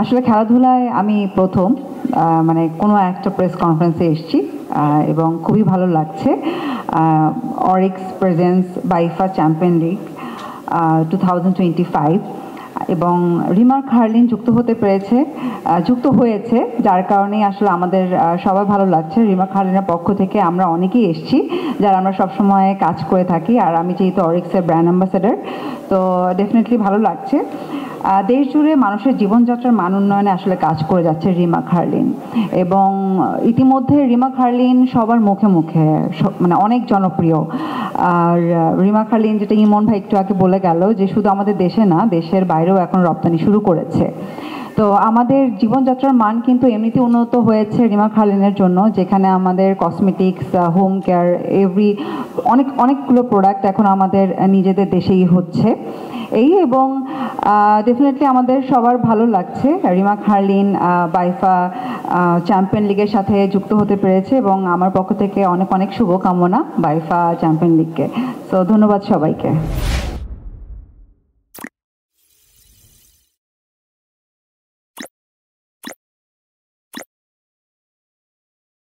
আসলে খেলাধুলায় আমি প্রথম মানে কোনো একটা প্রেস কনফারেন্সে এসেছি এবং খুবই ভালো লাগছে। অরিক্স প্রেজেন্স বাইফা চ্যাম্পিয়ন লিগ 2025 এবং রিমা খারলিন যুক্ত হয়েছে, যার কারণেই আসলে আমাদের সবার ভালো লাগছে। রিমা খারলিনের পক্ষ থেকে আমরা অনেকেই এসেছি যারা আমরা সবসময় কাজ করে থাকি, আর আমি যেহেতু অরিক্সের ব্র্যান্ড অ্যাম্বাসেডর, তো ডেফিনেটলি ভালো লাগছে। দেশ জুড়ে মানুষের জীবনযাত্রার মান উন্নয়নে আসলে কাজ করে যাচ্ছে রিমা খারলিন, এবং ইতিমধ্যে রিমা খারলিন সবার মুখে মুখে মানে অনেক জনপ্রিয়। আর রিমা খারলিন, যেটা ইমন ভাই একটু আগে বলে গেল, যে শুধু আমাদের দেশে না, দেশের বাইরেও এখন রপ্তানি শুরু করেছে। তো আমাদের জীবনযাত্রার মান কিন্তু এমনিতে উন্নত হয়েছে রিমা খারলিনের জন্য, যেখানে আমাদের কসমেটিক্স, হোম কেয়ার, অনেকগুলো প্রোডাক্ট এখন আমাদের নিজেদের দেশেই হচ্ছে এবং ডেফিনেটলি আমাদের সবার ভালো লাগছে। রিমা খারলিন বাইফা চ্যাম্পিয়ন লিগের সাথে যুক্ত হতে পেরেছে, এবং আমার পক্ষ থেকে অনেক অনেক শুভকামনা বাইফা চ্যাম্পিয়ন লিগকে। সো ধন্যবাদ সবাইকে।